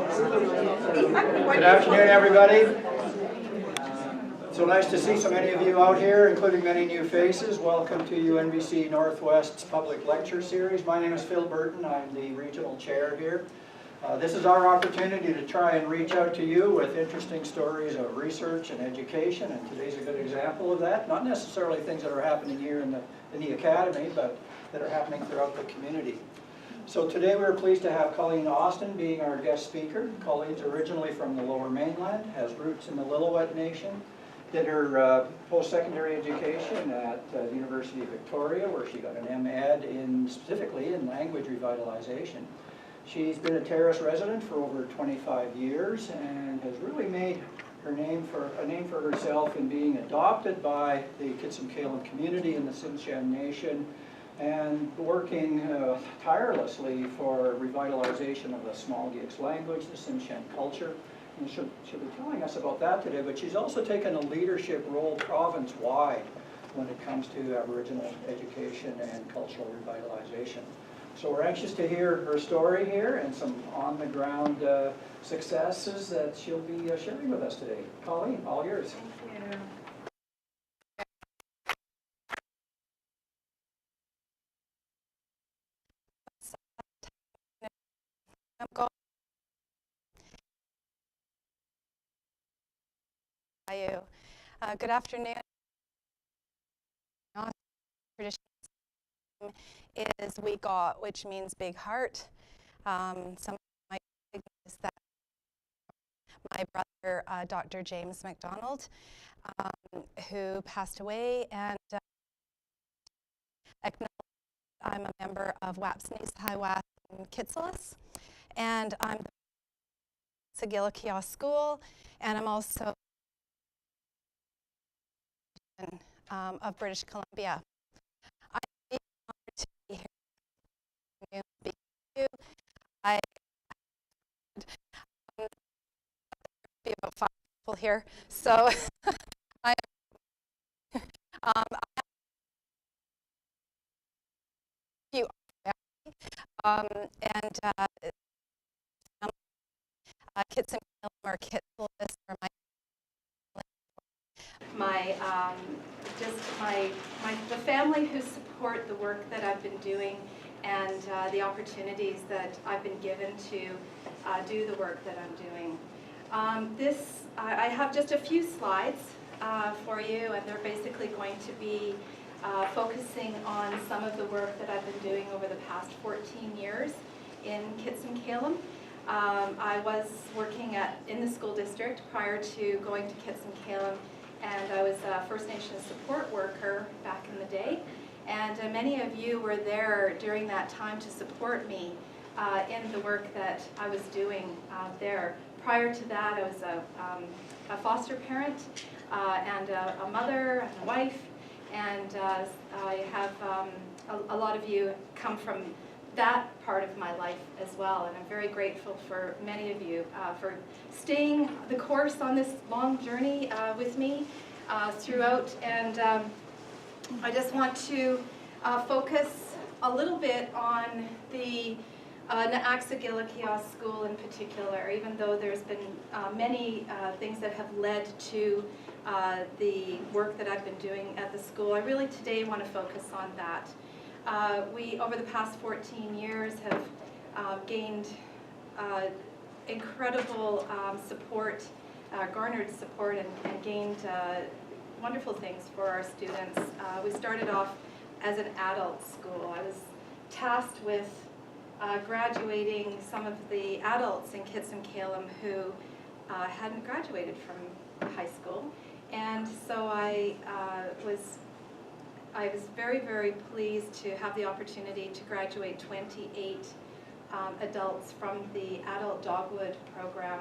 Good afternoon, everybody. So nice to see so many of you out here, including many new faces. Welcome to UNBC Northwest's public lecture series. My name is Phil Burton. I'm the regional chair here. This is our opportunity to try and reach out to you with interesting stories of research and education, and today's a good example of that. Not necessarily things that are happening here in the academy, but that are happening throughout the community. So today we're pleased to have Colleen Austin being our guest speaker. Colleen's originally from the Lower Mainland, has roots in the Lillooet Nation, did her post-secondary education at the University of Victoria, where she got an M.Ed specifically in language revitalization. She's been a terrace resident for over 25 years and has really made a name for herself in being adopted by the Kitsumkalum community in the Tsimshian Nation, and working tirelessly for revitalization of the Sm'algyax language, the Tsimshian culture. And she'll be telling us about that today, but she's also taken a leadership role province-wide when it comes to Aboriginal education and cultural revitalization. So we're anxious to hear her story here and some on-the-ground successes that she'll be sharing with us today. Colleen, all yours. Thank you. Good afternoon. Tradition is we got, which means big heart. Some of my is that my brother, Dr. James McDonald, who passed away, and I'm a member of Wapsneys Highwath in Kitsumkalum, and I'm the Aksa Gyilak'yoo School, and I'm also of British Columbia. I'm honored to be here. I be about 5 people here, so I you and Kitsumkalum or Kitsumkalum or the family who support the work that I've been doing and the opportunities that I've been given to do the work that I'm doing. I have just a few slides for you, and they're basically going to be focusing on some of the work that I've been doing over the past 14 years in Kitsumkalum. I was working in the school district prior to going to Kitsumkalum, and I was a First Nations support worker back in the day. And many of you were there during that time to support me in the work that I was doing there. Prior to that, I was a foster parent and a mother and a wife, and I have a lot of you come from that part of my life as well, and I'm very grateful for many of you for staying the course on this long journey with me throughout. And I just want to focus a little bit on the Aksa Gyilak'yoo School in particular, even though there's been many things that have led to the work that I've been doing at the school. I really today want to focus on that. We, over the past 14 years, have gained incredible support, garnered support, and gained wonderful things for our students. We started off as an adult school. I was tasked with graduating some of the adults in Kitsumkalum who hadn't graduated from high school, and so I was very, very pleased to have the opportunity to graduate 28 adults from the adult dogwood program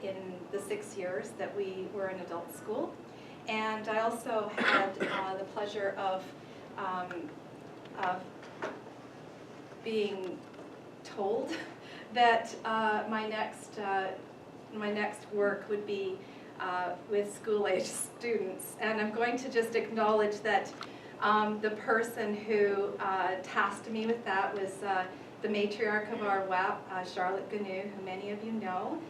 in the 6 years that we were in adult school. And I also had the pleasure of being told that my next work would be with school-age students. And I'm going to just acknowledge that the person who tasked me with that was the matriarch of our WAP, Charlotte Gyilak'yoo, who many of you know.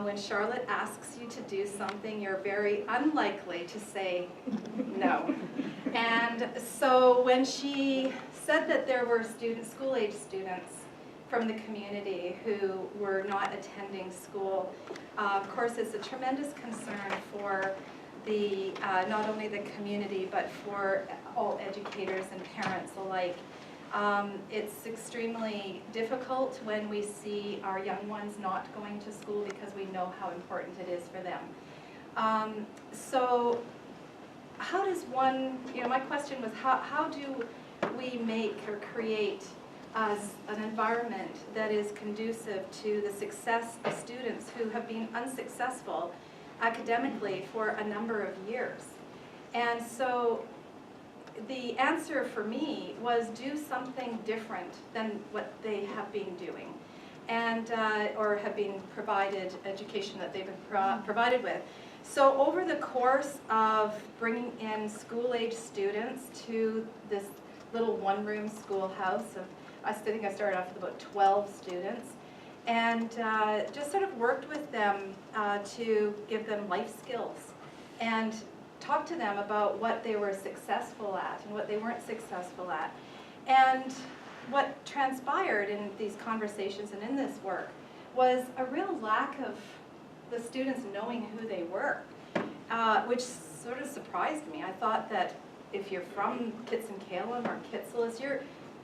When Charlotte asks you to do something, you're very unlikely to say no. And so when she said that there were school-age students from the community who were not attending school, of course it's a tremendous concern for the not only the community but for all educators and parents alike. It's extremely difficult when we see our young ones not going to school because we know how important it is for them. So how does one, my question was how do we make or create an environment that is conducive to the success of students who have been unsuccessful academically for a number of years? And so the answer for me was do something different than what they have been doing, and or have been provided education that they've been provided with. So over the course of bringing in school-age students to this little one-room schoolhouse of, I think I started off with about 12 students, and just sort of worked with them to give them life skills and talk to them about what they were successful at and what they weren't successful at. And what transpired in these conversations and in this work was a real lack of the students knowing who they were, which sort of surprised me. I thought that if you're from Kitsumkalum or Kitsalis,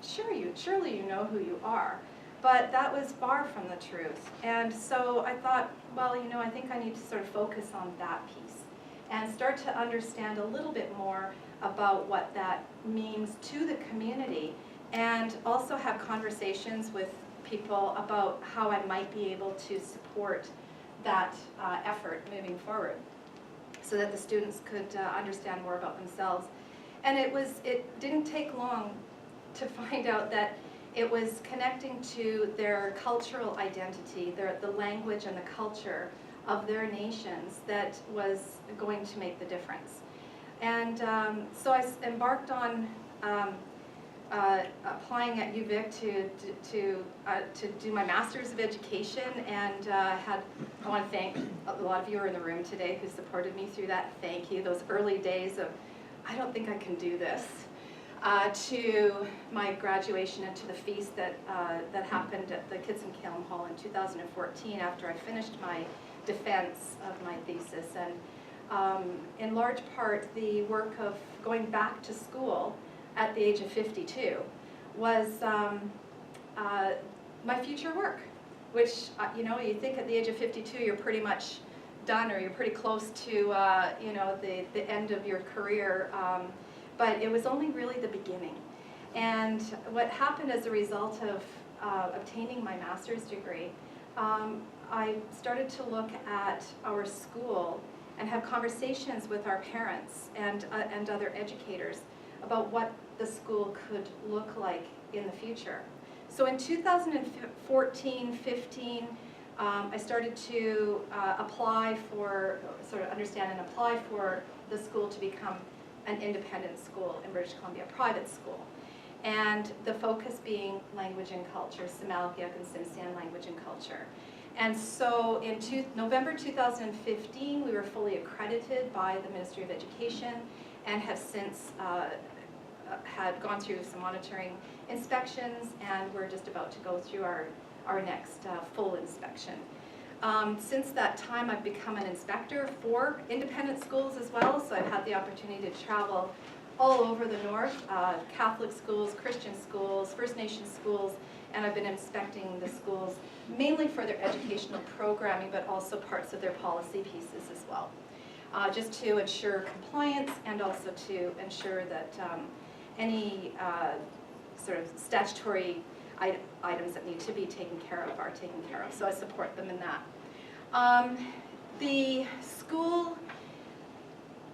surely you know who you are. But that was far from the truth. And so I thought, well, I think I need to sort of focus on that piece and start to understand a little bit more about what that means to the community, and also have conversations with people about how I might be able to support that effort moving forward so that the students could understand more about themselves. And it didn't take long to find out that it was connecting to their cultural identity, the language and the culture of their nations that was going to make the difference. And so I embarked on applying at UVic to do my Master's of Education, and I want to thank a lot of you who are in the room today who supported me through that. Thank you. Those early days of, I don't think I can do this, to my graduation and to the feast that happened at the Kitsumkalum Hall in 2014 after I finished my defense of my thesis. And in large part, the work of going back to school at the age of 52 was my future work, which, you think at the age of 52 you're pretty much done, or you're pretty close to the end of your career, but it was only really the beginning. And what happened as a result of obtaining my master's degree, I started to look at our school and have conversations with our parents and other educators about what the school could look like in the future. So in 2014-15, I started to apply for the school to become an independent school in British Columbia, a private school. And the focus being language and culture, Sm'algyax and Tsimshian language and culture. And so in November 2015, we were fully accredited by the Ministry of Education and have since had gone through some monitoring inspections, and we're just about to go through our next full inspection. Since that time, I've become an inspector for independent schools as well, so I've had the opportunity to travel all over the north, Catholic schools, Christian schools, First Nation schools, and I've been inspecting the schools mainly for their educational programming, but also parts of their policy pieces as well, just to ensure compliance and also to ensure that any sort of statutory items that need to be taken care of are taken care of. So I support them in that. The school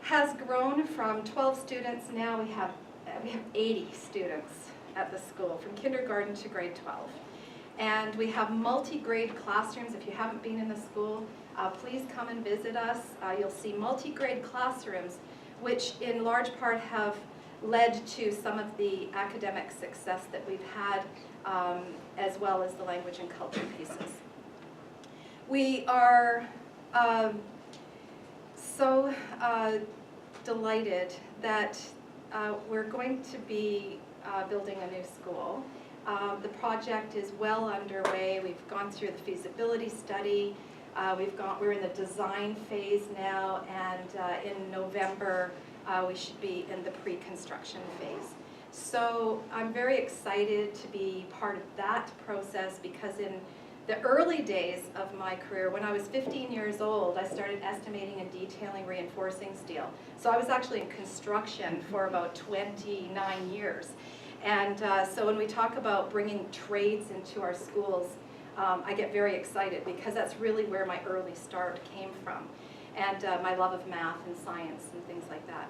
has grown from 12 students. Now we have 80 students at the school, from kindergarten to grade 12. And we have multi-grade classrooms. If you haven't been in the school, please come and visit us. You'll see multi-grade classrooms, which in large part have led to some of the academic success that we've had, as well as the language and culture pieces. We are so delighted that we're going to be building a new school. The project is well underway. We've gone through the feasibility study. We're in the design phase now, and in November we should be in the pre-construction phase. So I'm very excited to be part of that process, because in the early days of my career, when I was 15 years old, I started estimating and detailing reinforcing steel. So I was actually in construction for about 29 years. And so when we talk about bringing trades into our schools, I get very excited, because that's really where my early start came from, and my love of math and science and things like that.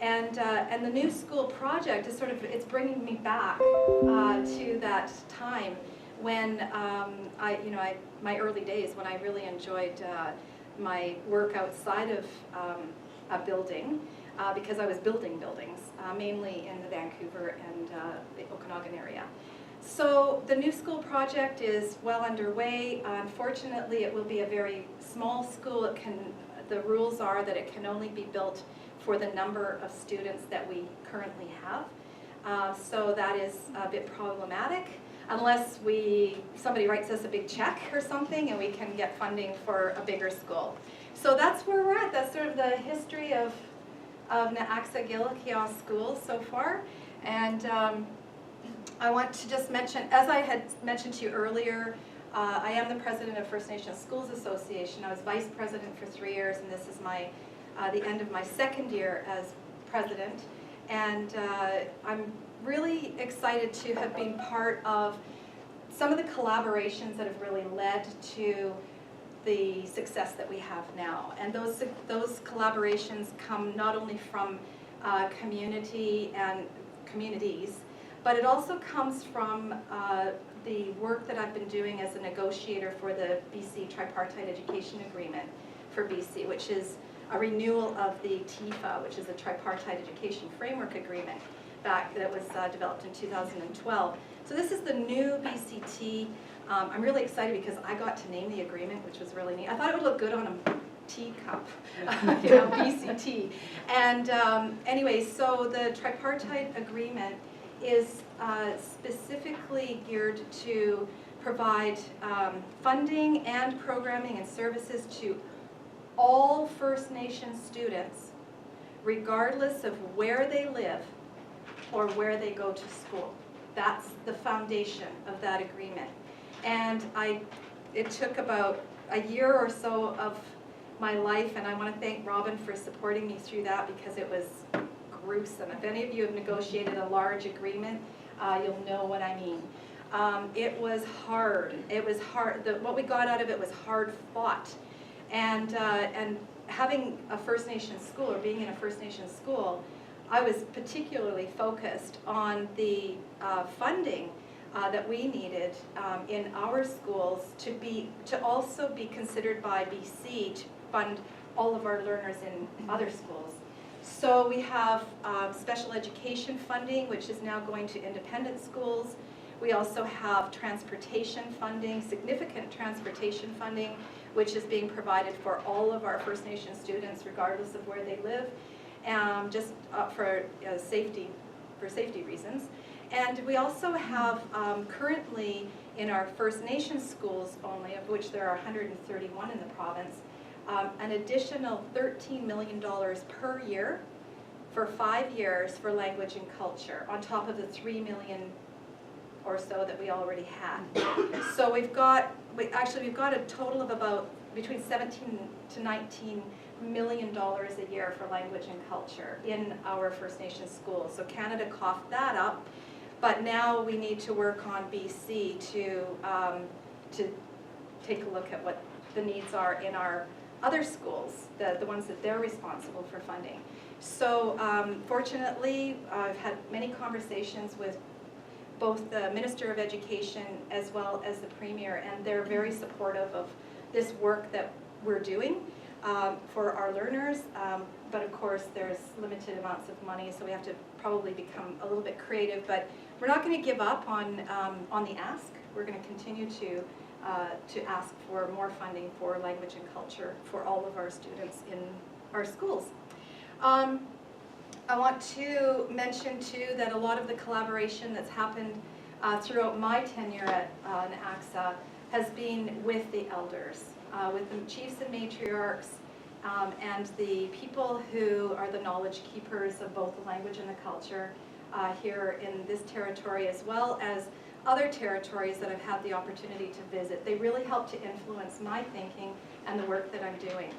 And the new school project is it's bringing me back to that time when my early days, when I really enjoyed my work outside of a building, because I was building buildings, mainly in the Vancouver and the Okanagan area. So the new school project is well underway. Unfortunately, it will be a very small school. The rules are that it can only be built for the number of students that we currently have. So that is a bit problematic, unless somebody writes us a big check or something and we can get funding for a bigger school. So that's where we're at. That's sort of the history of the Aksa Gyilak'yoo school so far. And I want to just mention, as I had mentioned to you earlier, I am the president of First Nations Schools Association. I was vice president for 3 years, and this is the end of my second year as president. And I'm really excited to have been part of some of the collaborations that have really led to the success that we have now. And those collaborations come not only from community and communities, but it also comes from the work that I've been doing as a negotiator for the BC Tripartite Education Agreement for BC, which is a renewal of the TIFA, which is a Tripartite Education Framework Agreement that was developed in 2012. So this is the new BCT. I'm really excited because I got to name the agreement, which was really neat. I thought it would look good on a teacup, BCT. And anyway, so the Tripartite Agreement is specifically geared to provide funding and programming and services to all First Nation students, regardless of where they live or where they go to school. That's the foundation of that agreement. And it took about a year or so of my life, and I want to thank Robin for supporting me through that, because it was gruesome. If any of you have negotiated a large agreement, you'll know what I mean. It was hard. It was hard. What we got out of it was hard fought. And having a First Nation school, or being in a First Nation school, I was particularly focused on the funding that we needed in our schools to also be considered by BC to fund all of our learners in other schools. So we have special education funding, which is now going to independent schools. We also have transportation funding, significant transportation funding, which is being provided for all of our First Nation students, regardless of where they live, just for safety reasons. And we also have currently in our First Nation schools only, of which there are 131 in the province, an additional $13 million per year for 5 years for language and culture, on top of the $3 million or so that we already had. So we've got a total of about between $17 to $19 million a year for language and culture in our First Nation schools. So Canada coughed that up, but now we need to work on BC to take a look at what the needs are in our other schools, the ones that they're responsible for funding. So fortunately, I've had many conversations with both the Minister of Education as well as the Premier, and they're very supportive of this work that we're doing. for our learners, but of course there's limited amounts of money, so we have to probably become a little bit creative, but we're not going to give up on the ask. We're going to continue to ask for more funding for language and culture for all of our students in our schools. I want to mention too that a lot of the collaboration that's happened throughout my tenure at Aksa has been with the elders, with the chiefs and matriarchs, and the people who are the knowledge keepers of both the language and the culture here in this territory, as well as other territories that I've had the opportunity to visit. They really help to influence my thinking and the work that I'm doing.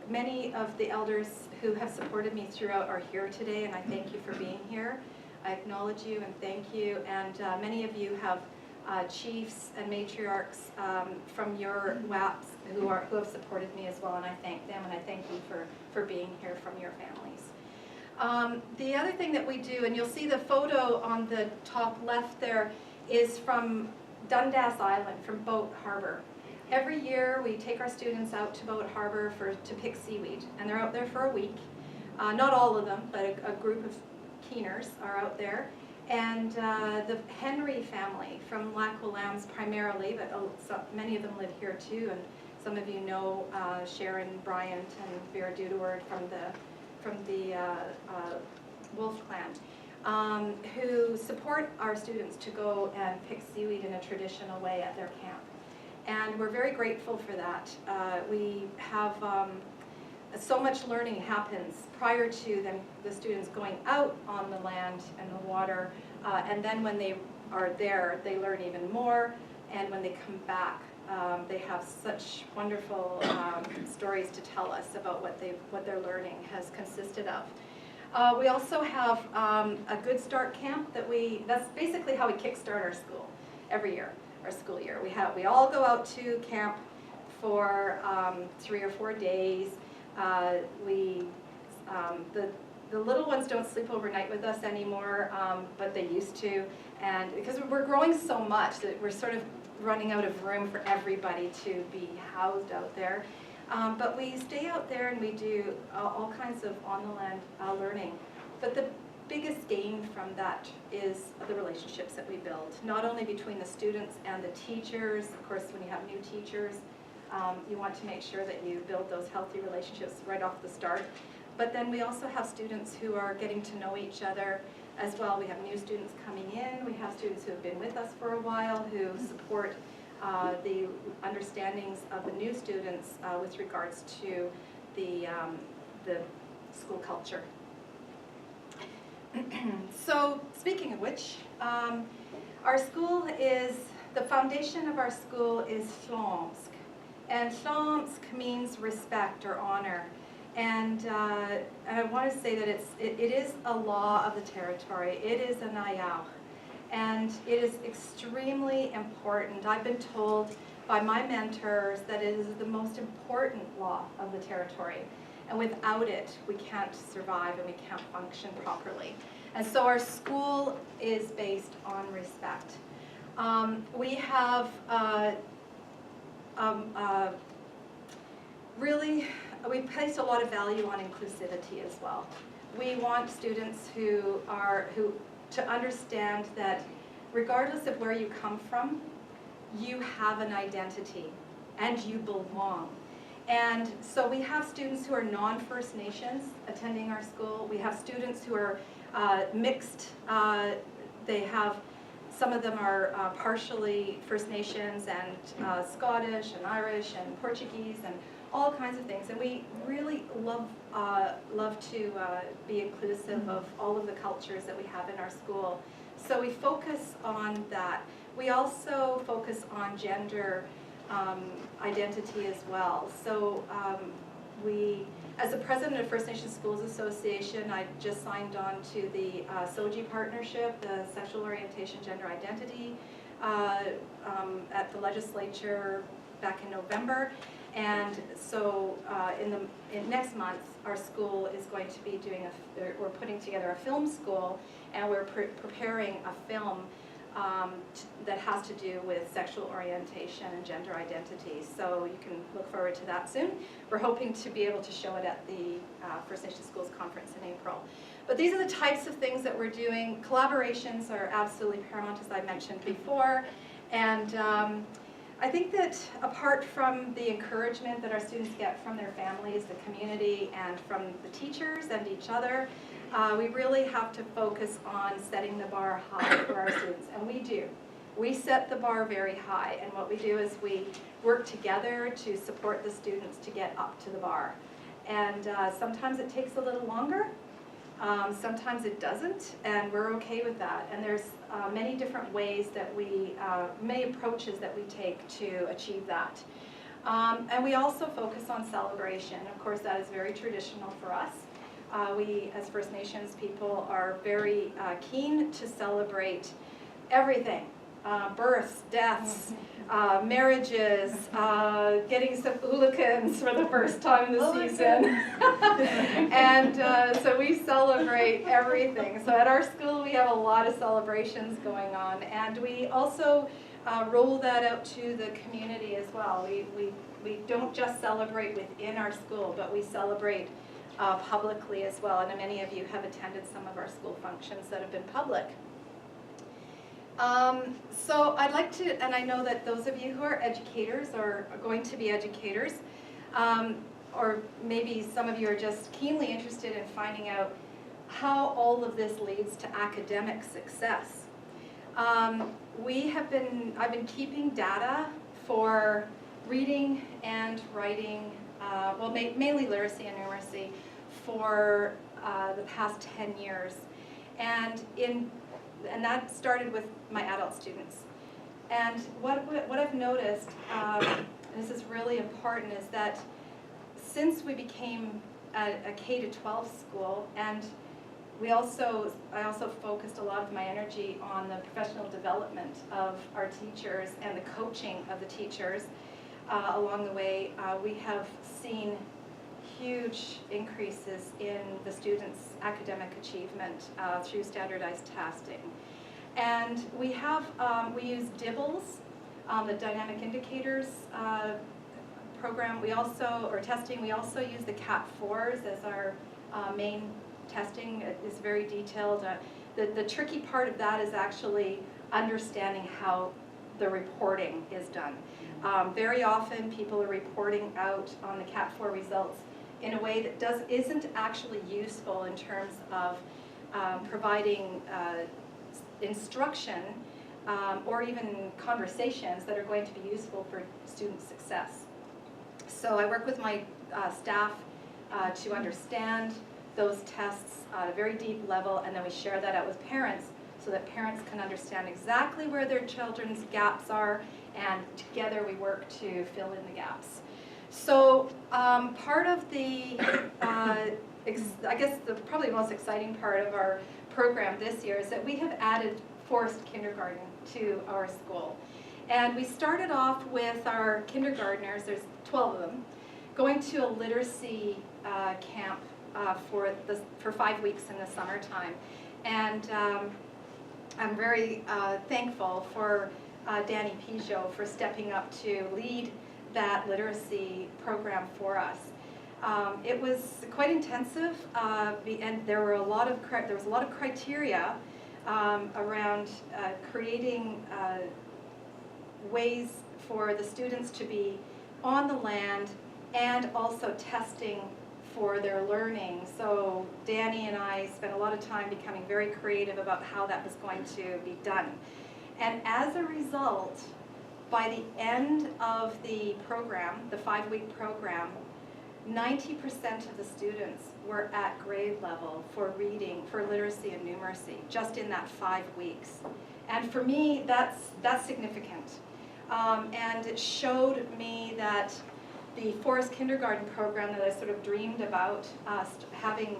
Many of the elders who have supported me throughout are here today, and I thank you for being here. I acknowledge you and thank you, and many of you have chiefs and matriarchs from your WAPs who have supported me as well, and I thank them, and I thank you for being here from your families. The other thing that we do, and you'll see the photo on the top left there, is from Dundas Island, from Boat Harbor. Every year we take our students out to Boat Harbor to pick seaweed, and they're out there for a week. Not all of them, but a group of keeners are out there. And the Henry family from Lac Willam's primarily, but many of them live here too, and some of you know Sharon Bryant and Vera Dudeward from the Wolf Clan, who support our students to go and pick seaweed in a traditional way at their camp. And we're very grateful for that. We have so much learning happens prior to the students going out on the land and the water, and then when they are there, they learn even more, and when they come back, they have such wonderful stories to tell us about what their learning has consisted of. We also have a Good Start camp that's basically how we kickstart our school every year, our school year. We all go out to camp for 3 or 4 days. The little ones don't sleep overnight with us anymore, but they used to, and because we're growing so much that we're sort of running out of room for everybody to be housed out there. But we stay out there and we do all kinds of on-the-land learning. But the biggest gain from that is the relationships that we build, not only between the students and the teachers. Of course, when you have new teachers, you want to make sure that you build those healthy relationships right off the start. But then we also have students who are getting to know each other as well. We have new students coming in. We have students who have been with us for a while who support the understandings of the new students with regards to the school culture. So, speaking of which, our school the foundation of our school is Sm'algyax. And Sm'algyax means respect or honor. And I want to say that it is a law of the territory. It is a nayao. And it is extremely important. I've been told by my mentors that it is the most important law of the territory. And without it, we can't survive and we can't function properly. And so our school is based on respect. We have we place a lot of value on inclusivity as well. We want students to understand that regardless of where you come from, you have an identity and you belong. And so we have students who are non-First Nations attending our school. We have students who are mixed. Some of them are partially First Nations and Scottish and Irish and Portuguese and all kinds of things. And we really love to be inclusive of all of the cultures that we have in our school. So we focus on that. We also focus on gender identity as well. So as the president of First Nations Schools Association, I just signed on to the SOGI partnership, the Sexual Orientation Gender Identity, at the legislature back in November. And so in next month, our school is going to be we're putting together a film school, and we're preparing a film that has to do with sexual orientation and gender identity. So you can look forward to that soon. We're hoping to be able to show it at the First Nations Schools Conference in April. But these are the types of things that we're doing. Collaborations are absolutely paramount, as I mentioned before. And I think that apart from the encouragement that our students get from their families, the community, and from the teachers and each other, we really have to focus on setting the bar high for our students, and we do. We set the bar very high, and what we do is we work together to support the students to get up to the bar. And sometimes it takes a little longer, sometimes it doesn't, and we're okay with that. And there's many different ways that many approaches that we take to achieve that. And we also focus on celebration. Of course, that is very traditional for us. We, as First Nations people, are very keen to celebrate everything. Births, deaths, marriages, getting Sm'algyax for the first time this season. And so we celebrate everything. So at our school we have a lot of celebrations going on, and we also roll that out to the community as well. We don't just celebrate within our school, but we celebrate publicly as well, and many of you have attended some of our school functions that have been public. So I'd like to, and I know that those of you who are educators or are going to be educators, or maybe some of you are just keenly interested in finding out how all of this leads to academic success. I've been keeping data for reading and writing, well, mainly literacy and numeracy, for the past 10 years. And that started with my adult students. And what I've noticed, and this is really important, is that since we became a K-12 school, and I also focused a lot of my energy on the professional development of our teachers and the coaching of the teachers along the way, we have seen huge increases in the students' academic achievement through standardized testing. And we use DIBELS, the Dynamic Indicators program. Or testing. We also use the CAP4s as our main testing. It is very detailed. The tricky part of that is actually understanding how the reporting is done. Very often people are reporting out on the CAP4 results in a way that isn't actually useful in terms of providing instruction or even conversations that are going to be useful for student success. So I work with my staff to understand those tests at a very deep level, and then we share that out with parents so that parents can understand exactly where their children's gaps are, and together we work to fill in the gaps. So part of the, I guess probably the most exciting part of our program this year is that we have added forced kindergarten to our school. And we started off with our kindergartners, there's 12 of them, going to a literacy camp for 5 weeks in the summertime. And I'm very thankful for Danny Pigeot for stepping up to lead that literacy program for us. It was quite intensive, and there was a lot of criteria around creating ways for the students to be on the land and also testing for their learning. So Danny and I spent a lot of time becoming very creative about how that was going to be done. And as a result, by the end of the program, the 5-week program, 90% of the students were at grade level for reading, for literacy and numeracy, just in that 5 weeks. And for me, that's significant. And it showed me that the forest kindergarten program that I sort of dreamed about having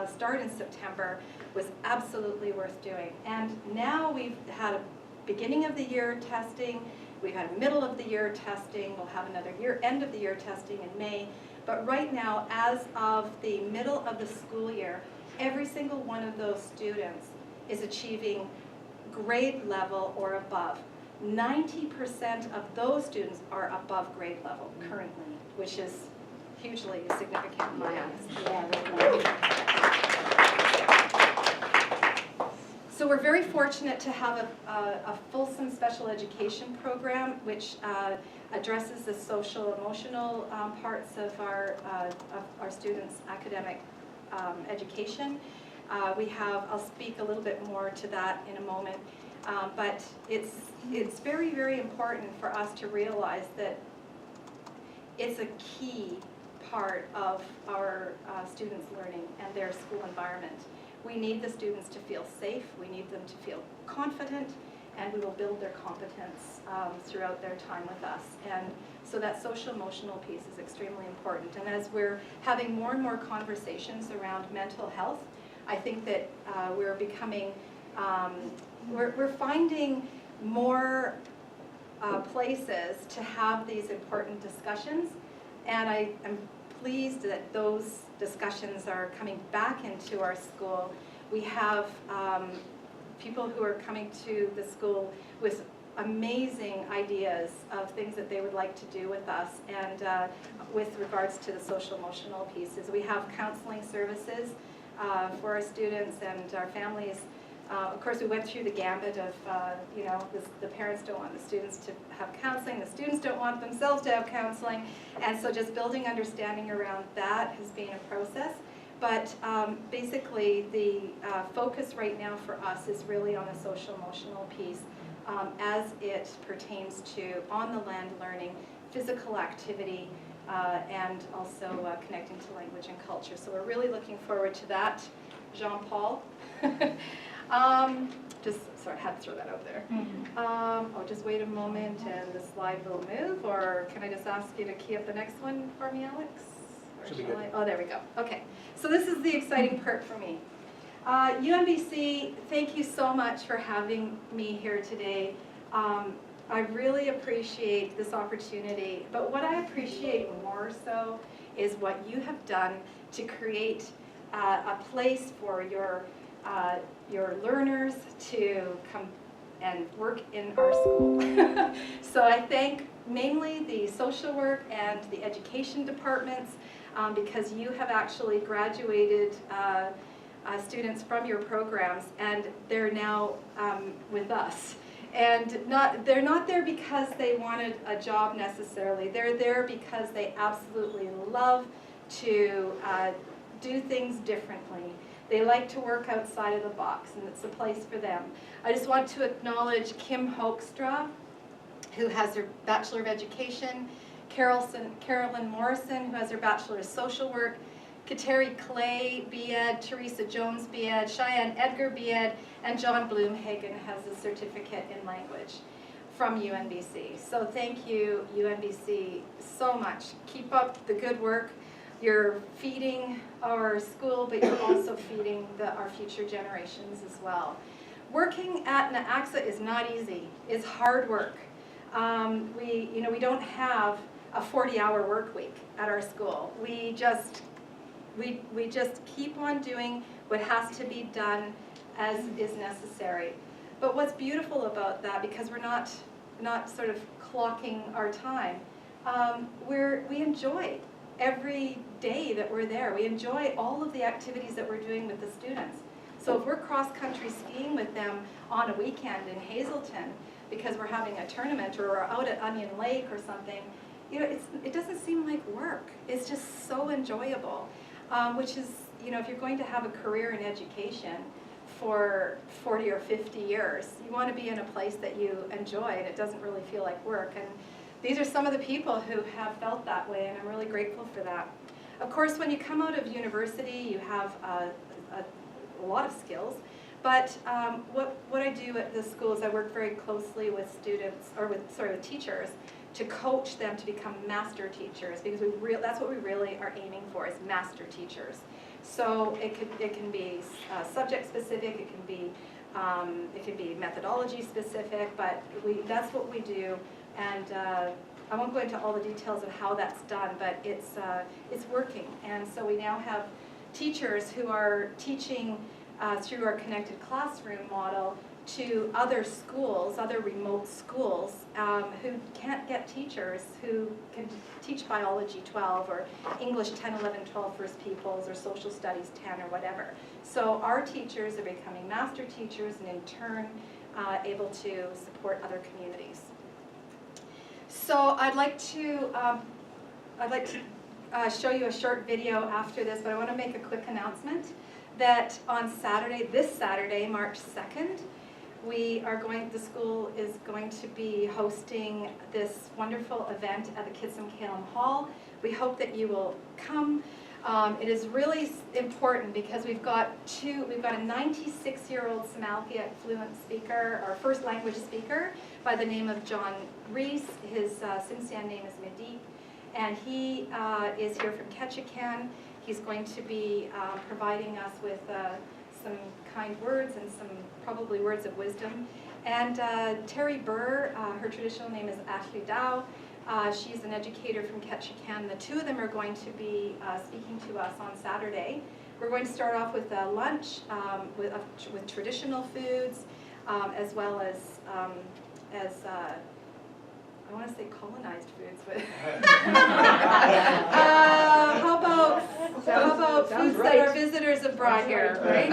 start in September was absolutely worth doing. And now we've had a beginning of the year testing, we've had middle of the year testing, we'll have another end of the year testing in May. But right now, as of the middle of the school year, every single one of those students is achieving grade level or above. 90% of those students are above grade level currently, which is hugely significant in my eyes. So we're very fortunate to have a fulsome special education program which addresses the social emotional parts of our students' academic education. I'll speak a little bit more to that in a moment, but it's very, very important for us to realize that it's a key part of our students' learning and their school environment. We need the students to feel safe, we need them to feel confident, and we will build their competence throughout their time with us. And so that social emotional piece is extremely important. And as we're having more and more conversations around mental health, I think that we're becoming, we're finding more places to have these important discussions, and I am pleased that those discussions are coming back into our school. We have people who are coming to the school with amazing ideas of things that they would like to do with us, and with regards to the social emotional pieces. We have counseling services for our students and our families. Of course, we went through the gambit of, the parents don't want the students to have counseling, the students don't want themselves to have counseling, and so just building understanding around that has been a process. But basically, the focus right now for us is really on the social emotional piece as it pertains to on-the-land learning, physical activity, and also connecting to language and culture. So we're really looking forward to that. Jean-Paul. Sorry, I had to throw that out there. I'll just wait a moment and the slide will move, or can I just ask you to key up the next one for me, Alex? Or Should be good. Oh, there we go. Okay, so this is the exciting part for me. UNBC, thank you so much for having me here today. I really appreciate this opportunity, but what I appreciate more so is what you have done to create a place for your learners to come and work in our school. So I thank mainly the social work and the education departments because you have actually graduated students from your programs, and they're now with us. And they're not there because they wanted a job necessarily. They're there because they absolutely love to do things differently. They like to work outside of the box, and it's a place for them. I just want to acknowledge Kim Hoekstra, who has her Bachelor of Education, Carolyn Morrison, who has her Bachelor of Social Work, Kateri Clay, B.Ed, Teresa Jones, B.Ed, Cheyenne Edgar, B.Ed, and John Bloomhagen has a certificate in language from UNBC. So thank you, UNBC, so much. Keep up the good work. You're feeding our school, but you're also feeding our future generations as well. Working at Aksa is not easy. It's hard work. We don't have a 40-hour work week at our school. We just keep on doing what has to be done as is necessary. But what's beautiful about that, because we're not sort of clocking our time, we enjoy every day that we're there. We enjoy all of the activities that we're doing with the students. So if we're cross-country skiing with them on a weekend in Hazelton because we're having a tournament, or we're out at Onion Lake or something, it doesn't seem like work. It's just so enjoyable, which is, if you're going to have a career in education for 40 or 50 years, you want to be in a place that you enjoy and it doesn't really feel like work. And these are some of the people who have felt that way, and I'm really grateful for that. Of course, when you come out of university, you have a lot of skills, but what I do at this school is I work very closely with students, or with teachers, to coach them to become master teachers, because that's what we really are aiming for, is master teachers. So it can be subject specific, it can be methodology specific, but that's what we do. And I won't go into all the details of how that's done, but it's working. And so we now have teachers who are teaching through our connected classroom model to other schools, other remote schools, who can't get teachers who can teach biology 12 or English 10, 11, 12 first peoples or social studies 10 or whatever. So our teachers are becoming master teachers and in turn able to support other communities. So I'd like to show you a short video after this, but I want to make a quick announcement that on Saturday, this Saturday, March 2nd, the school is going to be hosting this wonderful event at the Kitsumkalum Hall. We hope that you will come. It is really important because we've got a 96-year-old Sm'algyax fluent speaker, or first language speaker, by the name of John Reese. His Tsimshian name is M.Ed, and he is here from Kitsumkalum. He's going to be providing us with some kind words and some probably words of wisdom. And Terry Burr, her traditional name is Ashley Dow. She's an educator from Kitsumkalum. The two of them are going to be speaking to us on Saturday. We're going to start off with a lunch with traditional foods, as well as I want to say colonized foods, but how about foods that our visitors have brought here, right?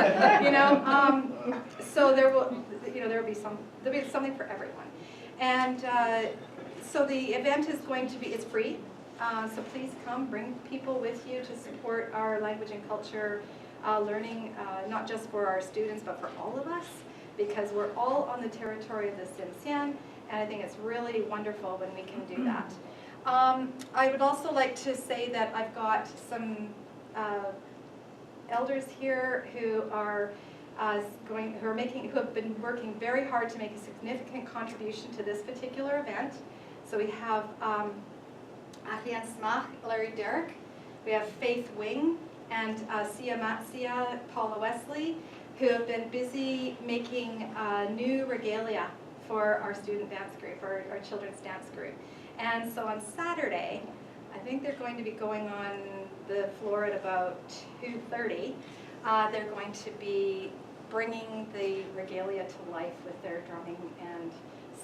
So there'll be something for everyone, and so the event is going to be, it's free, so please come, bring people with you to support our language and culture learning, not just for our students but for all of us, because we're all on the territory of the Tsimshian. And I think it's really wonderful when we can do that. I would also like to say that I've got some elders here who have been working very hard to make a significant contribution to this particular event. So we have Ariane Smach, Larry Derrick, we have Faith Wing, and Sia Matsia, Paula Wesley, who have been busy making new regalia for our student dance group, our children's dance group. And so on Saturday, I think they're going to be going on the floor at about 2:30. They're going to be bringing the regalia to life with their drumming and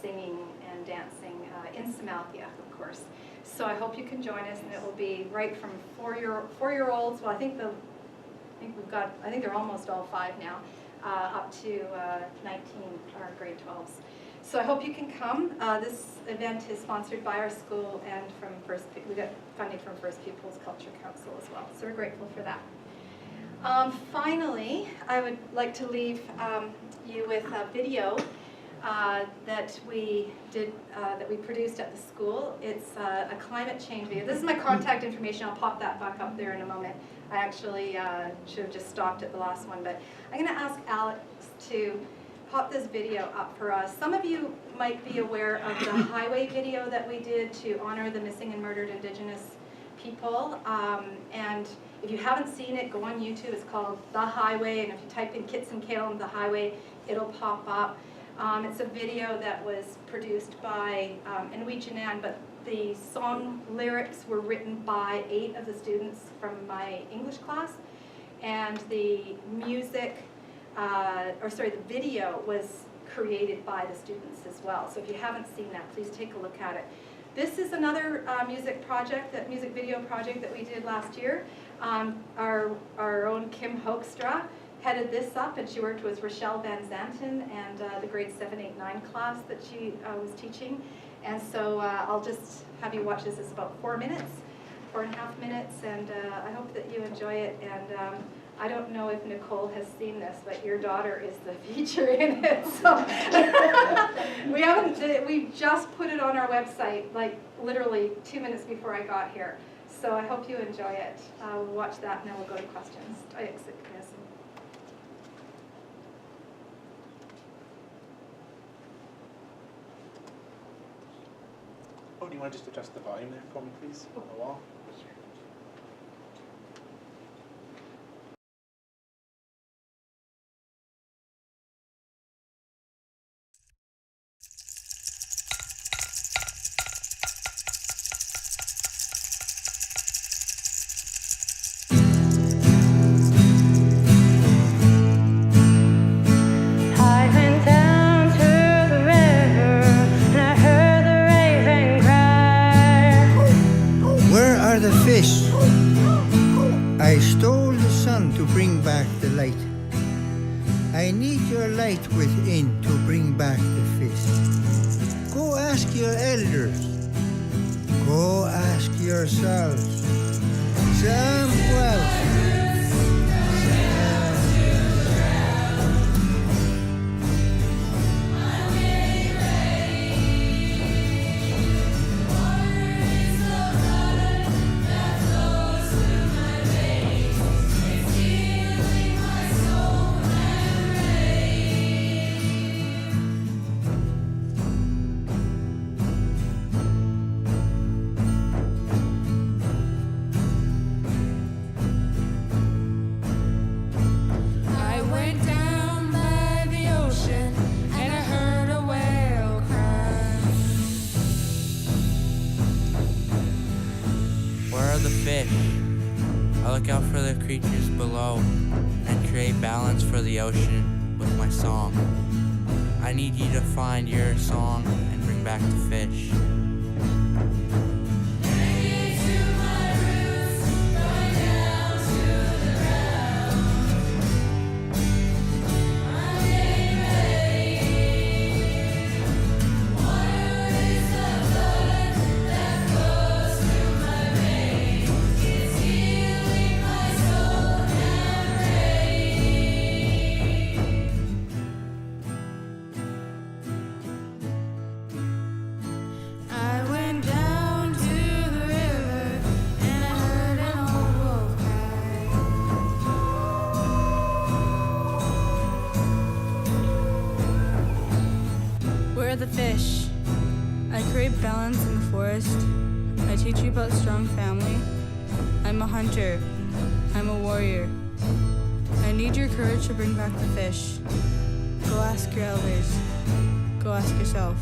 singing and dancing in Sm'algyax, of course. So I hope you can join us, and it will be right from four-year-olds. Well, I think they're almost all 5 now, up to 19 or grade 12s. So I hope you can come. This event is sponsored by our school and we got funding from First Pupils Culture Council as well. So we're grateful for that. Finally, I would like to leave you with a video that we produced at the school. It's a climate change video. This is my contact information. I'll pop that back up there in a moment. I actually should have just stopped at the last one, but I'm going to ask Alex to pop this video up for us. Some of you might be aware of the highway video that we did to honor the missing and murdered Indigenous people. And if you haven't seen it, go on YouTube. It's called The Highway, and if you type in Kitsumkalum, The Highway, it'll pop up. It's a video that was produced by Inuit, but the song lyrics were written by 8 of the students from my English class, and the the video was created by the students as well. So if you haven't seen that, please take a look at it. This is another music video project that we did last year. Our own Kim Hoekstra headed this up, and she worked with Rochelle Van Zanten and the grade 7, 8, 9 class that she was teaching. And so I'll just have you watch this. It's about 4 minutes, 4.5 minutes, and I hope that you enjoy it. And I don't know if Nicole has seen this, but your daughter is the feature in it. So we just put it on our website, like literally 2 minutes before I got here. So I hope you enjoy it. We'll watch that, and then we'll go to questions. Oh, do you want to just adjust the volume there for me, please, on the wall? I've been down are the fish? I stole the sun to bring back the light. I need your light within to bring back the fish. Go ask your elders. Go ask yourselves. Sm'algyax. I look out for the creatures below and create balance for the ocean with my song. I need you to find your song and bring back the fish. The fish. I create balance in the forest. I teach you about strong family. I'm a hunter. I'm a warrior. I need your courage to bring back the fish. Go ask your elders. Go ask yourself.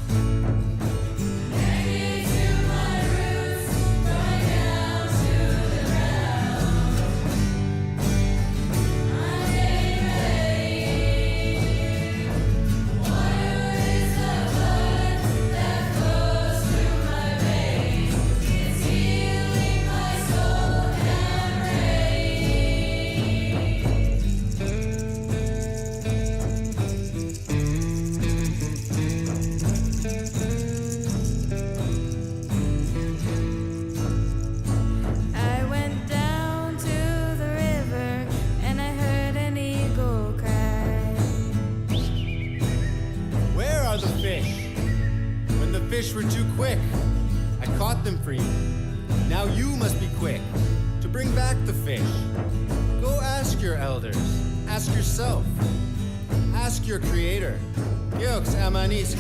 Were too quick. I caught them for you. Now you must be quick to bring back the fish. Go ask your elders. Ask yourself. Ask your creator. Gyoks amanis.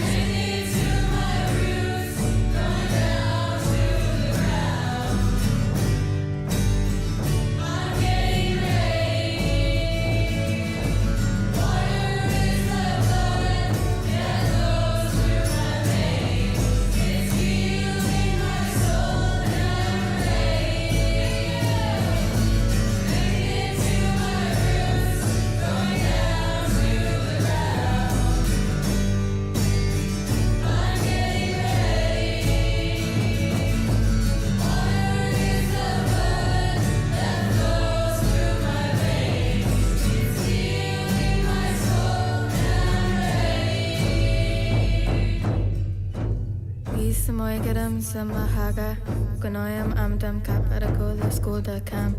Samahagga, Gunoyam Amdam Kaparago, the school da cam,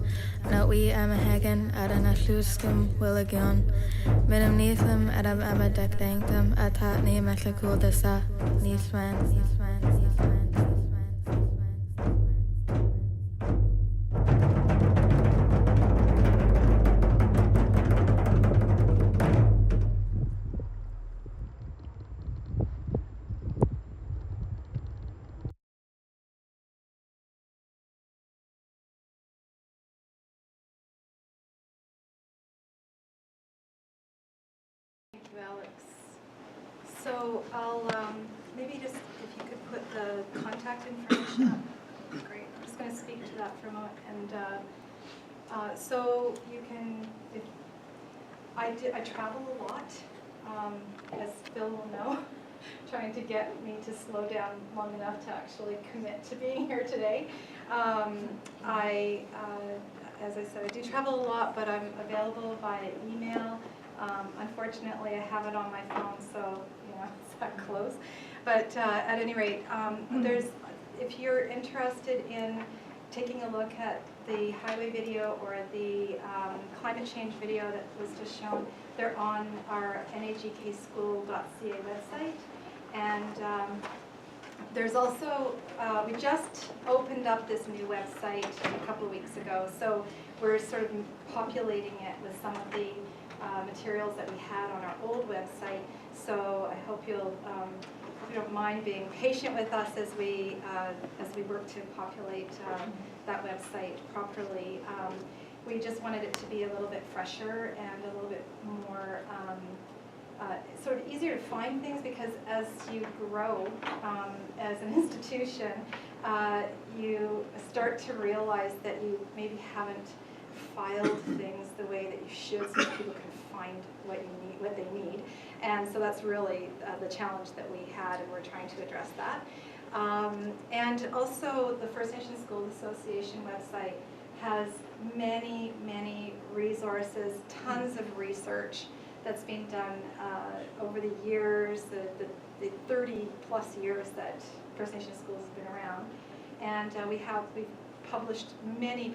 not we am a hagan, Adan Ashluskum, Willagion, Minam Neatham, Adam Abadak Dankam, Atat name at the cool da sa, Neathman. Alex. So I'll maybe just, if you could put the contact information up. Great. I'm just going to speak to that for a moment. And so you can, if I travel a lot, as Phil will know, trying to get me to slow down long enough to actually commit to being here today. As I said, I do travel a lot, but I'm available via email. Unfortunately, I have it on my phone, so it's that close. But at any rate, if you're interested in taking a look at the highway video or the climate change video that was just shown, they're on our nagkschool.ca website. And there's also, we just opened up this new website a couple of weeks ago, so we're sort of populating it with some of the materials that we had on our old website. So I hope you don't mind being patient with us as we work to populate that website properly. We just wanted it to be a little bit fresher and a little bit more sort of easier to find things, because as you grow as an institution, you start to realize that you maybe haven't filed things the way that you should, so that people can find what they need. And so that's really the challenge that we had, and we're trying to address that. And also the First Nations Schools Association website has many, many resources, tons of research that's been done over the years, the 30 plus years that First Nations schools have been around. And we've published many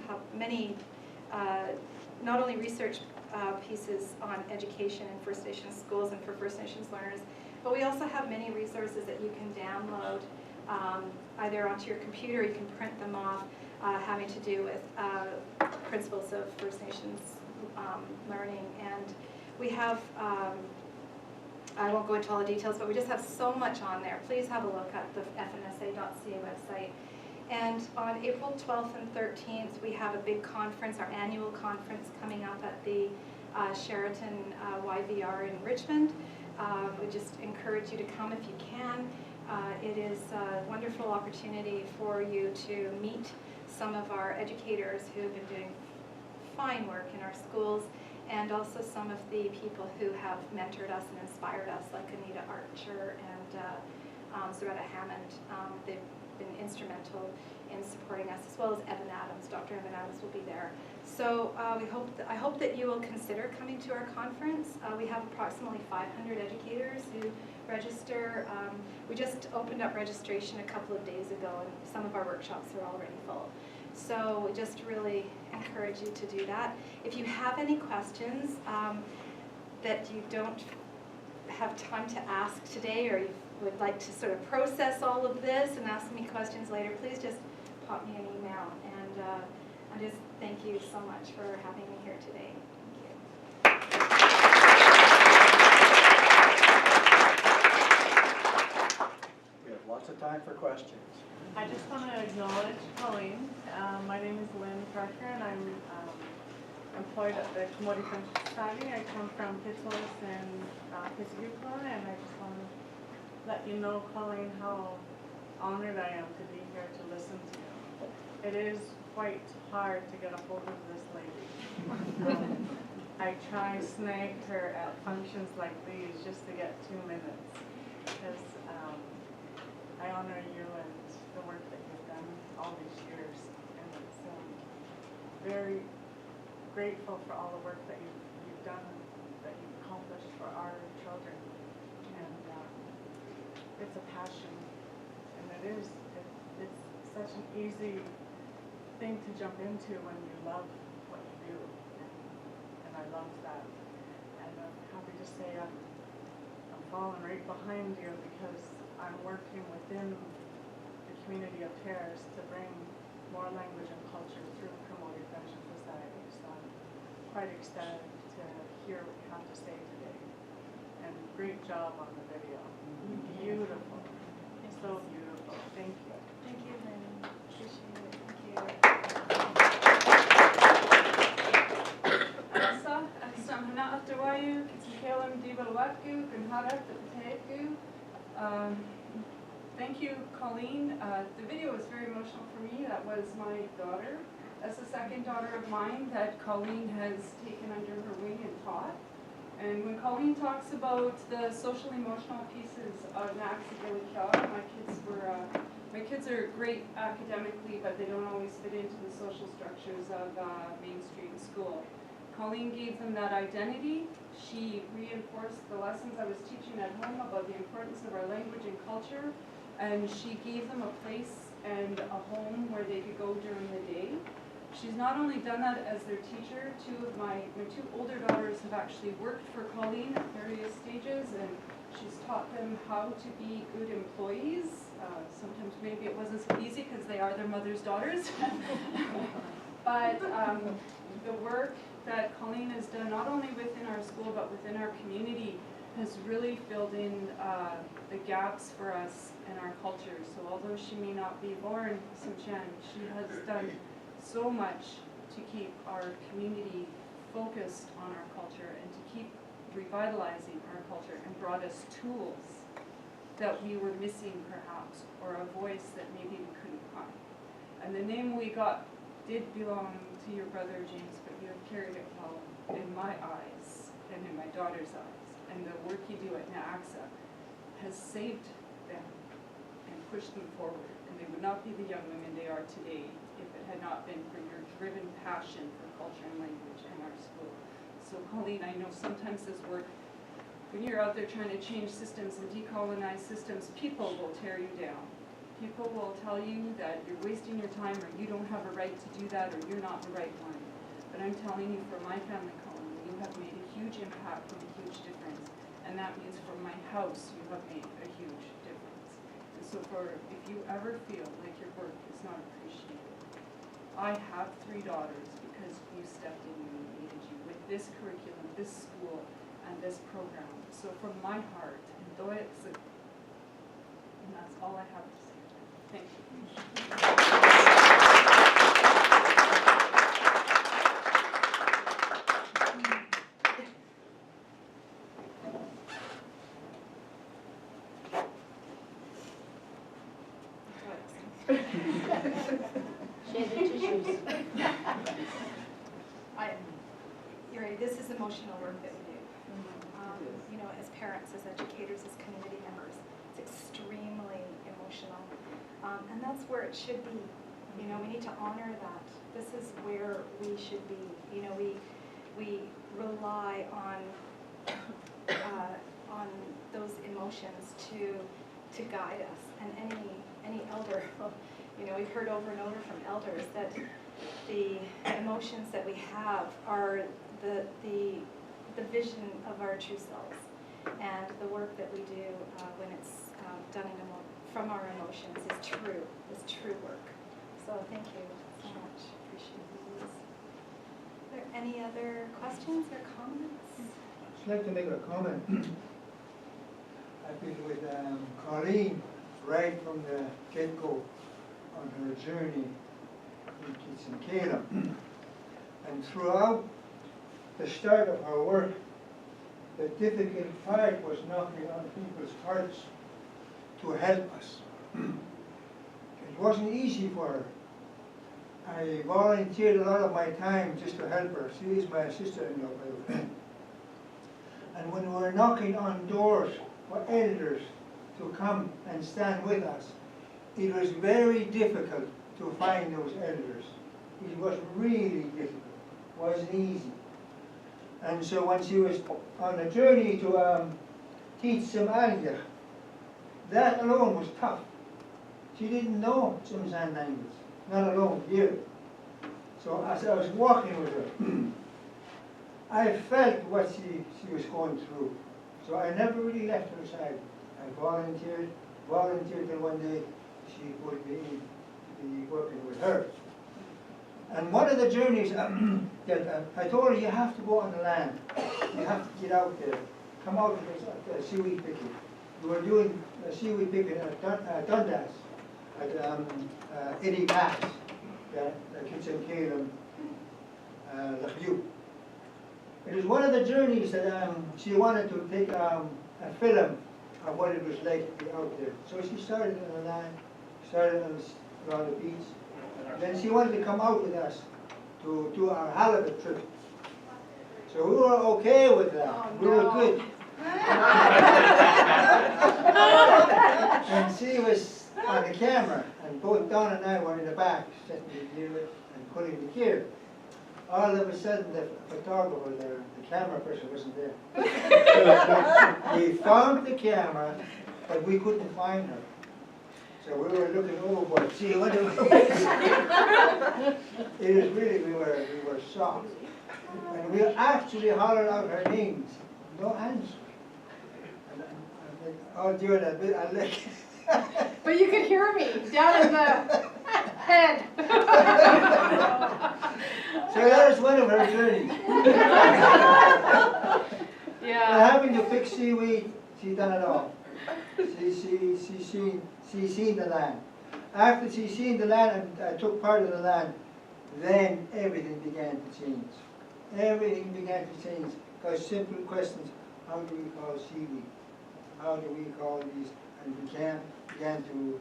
not only research pieces on education in First Nations schools and for First Nations learners, but we also have many resources that you can download either onto your computer, you can print them off, having to do with principles of First Nations learning. And we have, I won't go into all the details, but we just have so much on there. Please have a look at the fnsa.ca website. And on April 12th and 13th, we have a big conference, our annual conference, coming up at the Sheraton YVR in Richmond. We just encourage you to come if you can. It is a wonderful opportunity for you to meet some of our educators who have been doing fine work in our schools, and also some of the people who have mentored us and inspired us, like Anita Archer and Zaretta Hammond. They've been instrumental in supporting us, as well as Evan Adams. Dr. Evan Adams will be there. So I hope that you will consider coming to our conference. We have approximately 500 educators who register. We just opened up registration a couple of days ago, and some of our workshops are already full. So we just really encourage you to do that. If you have any questions that you don't have time to ask today, or you would like to sort of process all of this and ask me questions later, please just pop me an email. And I just thank you so much for having me here today. Thank you. We have lots of time for questions. I just want to acknowledge Colleen. My name is Lynn Parker, and I'm employed at the Commodity Friendship Society. I come from Kitsumkalum and Kitsumkalum, and I just want to let you know, Colleen, how honored I am to be here to listen to you. It is quite hard to get a hold of this lady. I try and snag her at functions like these just to get 2 minutes, because I honor you and the work that you've done all these years, and it's very grateful for all the work that you've done, that you've accomplished for our children. And it's a passion, and it's such an easy thing to jump into when you love what you do, and I love that. And I'm happy to say I'm following right behind you, because I'm working within the community of Terrace to bring more language and culture through Commodity Friendship Society. So I'm quite ecstatic to hear what you have to say today. And great job on the video. Beautiful. So beautiful. Thank you. Thank you, Lynn. Appreciate it. Thank you. Aksa Gyilak'yoo, Kitsumkalum, Gyilak'yoo, Thank you, Colleen. The video was very emotional for me. That was my daughter. That's the second daughter of mine that Colleen has taken under her wing and taught. And when Colleen talks about the social emotional pieces of Aksa Gyilak'yoo, my kids were My kids are great academically, but they don't always fit into the social structures of mainstream school. Colleen gave them that identity. She reinforced the lessons I was teaching at home about the importance of our language and culture, and she gave them a place and a home where they could go during the day. She's not only done that as their teacher, my two older daughters have actually worked for Colleen at various stages, and she's taught them how to be good employees. Sometimes maybe it wasn't so easy because they are their mother's daughters. But the work that Colleen has done, not only within our school but within our community, has really filled in the gaps for us in our culture. So although she may not be born Sm'algyax, she has done so much to keep our community focused on our culture and to keep revitalizing our culture, and brought us tools that we were missing perhaps, or a voice that maybe we couldn't find. And the name we got did belong to your brother James, but you have carried it well in my eyes and in my daughter's eyes. And the work you do at Aksa has saved them and pushed them forward. And they would not be the young women they are today if it had not been for your driven passion for culture and language in our school. So Colleen, I know sometimes this work, when you're out there trying to change systems and decolonize systems, people will tear you down. People will tell you that you're wasting your time, or you don't have a right to do that, or you're not the right one. But I'm telling you, for my family, Colleen, you have made a huge impact and a huge difference. And that means for my house, you have made a huge difference. And so if you ever feel like your work is not appreciated, I have 3 daughters because you stepped in and needed you with this curriculum, this school, and this program. So from my heart, and that's all I have to say. Thank you. Share the tissues. You're right, this is emotional work that we do. You know, as parents, as educators, as community members, it's extremely emotional. And that's where it should be. You know, we need to honor that. This is where we should be. You know, we rely on those emotions to guide us. And any elder, you know, we've heard over and over from elders that the emotions that we have are the vision of our true selves, and the work that we do when it's done from our emotions is true work. So thank you so much. Appreciate these. Are there any other questions or comments? I'd like to make a comment. I've been with Colleen right from the get-go on her journey in Kitsumkalum. And throughout the start of her work, the difficult part was knocking on people's hearts to help us. It wasn't easy for her. I volunteered a lot of my time just to help her. She is my sister-in-law, by the way. And when we were knocking on doors for elders to come and stand with us, it was very difficult to find those elders. It was really difficult. It wasn't easy. And so when she was on a journey to teach Sm'algyax, that alone was tough. She didn't know some sign language, not alone here. So as I was walking with her, I felt what she was going through. So I never really left her side. I volunteered till one day she would be working with her. And one of the journeys that I told her, you have to go on the land. You have to get out there. Come out of seaweed picking. We were doing seaweed picking at Dundas, at Eddie Pass, Kitsumkalum, Gyilak'yoo. It was one of the journeys that she wanted to take a film of what it was like to be out there. So she started on the land, started on the beach. Then she wanted to come out with us to do our halibut trip. So we were okay with that. Oh, we were good. And she was on the camera, and both Don and I were in the back, setting the gear and putting the gear. All of a sudden, the photographer was there, the camera person wasn't there. We found the camera, but we couldn't find her. So we were looking overboard. See, what it was really, we were shocked. And we actually hollered out her names. No answer. And I think, oh dear, that bit, I like. But you could hear me down in the head. So that was one of her journeys. Yeah. Having to fix seaweed, she done it all. She seen the land. After she seen the land and took part of the land, then everything began to change. Everything began to change. Because simple questions, how do we call seaweed? How do we call these? And she began to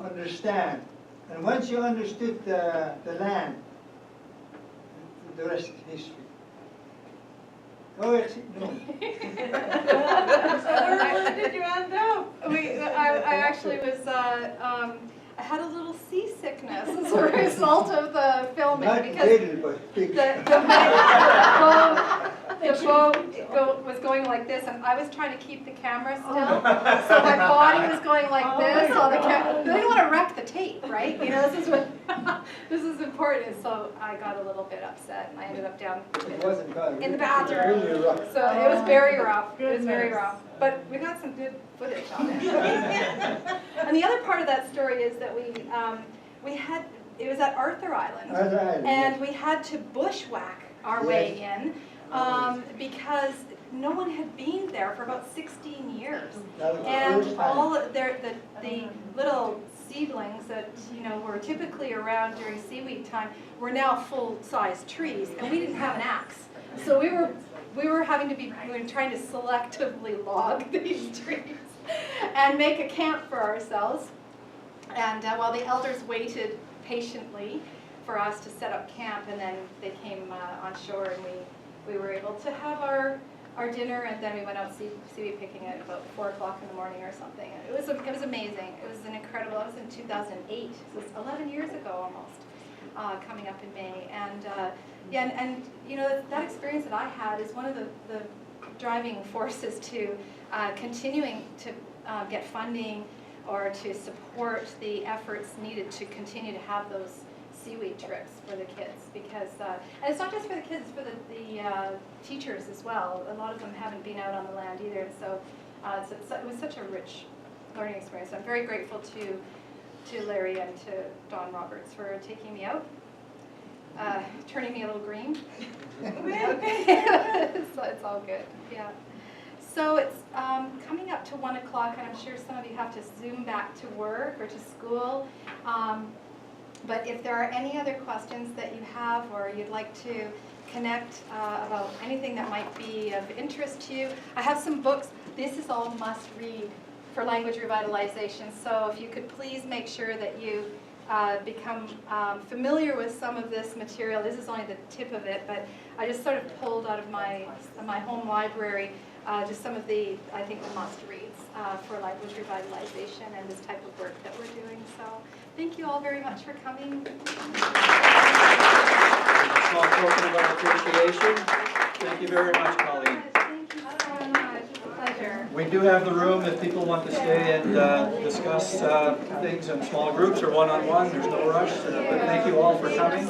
understand. And once you understood the land, the rest is history. Oh, yes, no. Where did you end up? I actually was, I had a little seasickness as a result of the filming. Not because little, but big. the boat was going like this, and I was trying to keep the camera still. So my body was going like this. So they don't want to wreck the tape, right? You know, this is what this is important. So I got a little bit upset, and I ended up down in the bathroom. Really rough. So it was very rough. It was very rough. But we got some good footage on it. And the other part of that story is that we had, it was at Arthur Island, and we had to bushwhack our way in because no one had been there for about 16 years. And all the little seedlings that were typically around during seaweed time were now full-size trees, and we didn't have an axe. So we were trying to selectively log these trees and make a camp for ourselves. And while the elders waited patiently for us to set up camp, and then they came on shore, and we were able to have our dinner, and then we went out seaweed picking at about 4 o'clock in the morning or something. It was amazing. It was an incredible. It was in 2008. It was 11 years ago almost, coming up in May. And that experience that I had is one of the driving forces to continuing to get funding or to support the efforts needed to continue to have those seaweed trips for the kids, because and it's not just for the kids, it's for the teachers as well. A lot of them haven't been out on the land either, and so it was such a rich learning experience. I'm very grateful to Larry and to Don Roberts for taking me out, turning me a little green. So it's all good, yeah. So it's coming up to 1 o'clock, and I'm sure some of you have to zoom back to work or to school. But if there are any other questions that you have, or you'd like to connect about anything that might be of interest to you, I have some books. This is all must read for language revitalization. So if you could please make sure that you become familiar with some of this material. This is only the tip of it, but I just sort of pulled out of my home library just some of the, I think, the must-reads for language revitalization and this type of work that we're doing. So thank you all very much for coming. Small token of our appreciation. Thank you very much, Colleen. Thank you so much. It's a pleasure. We do have the room if people want to stay and discuss things in small groups or one-on-one. There's no rush. But thank you all for coming.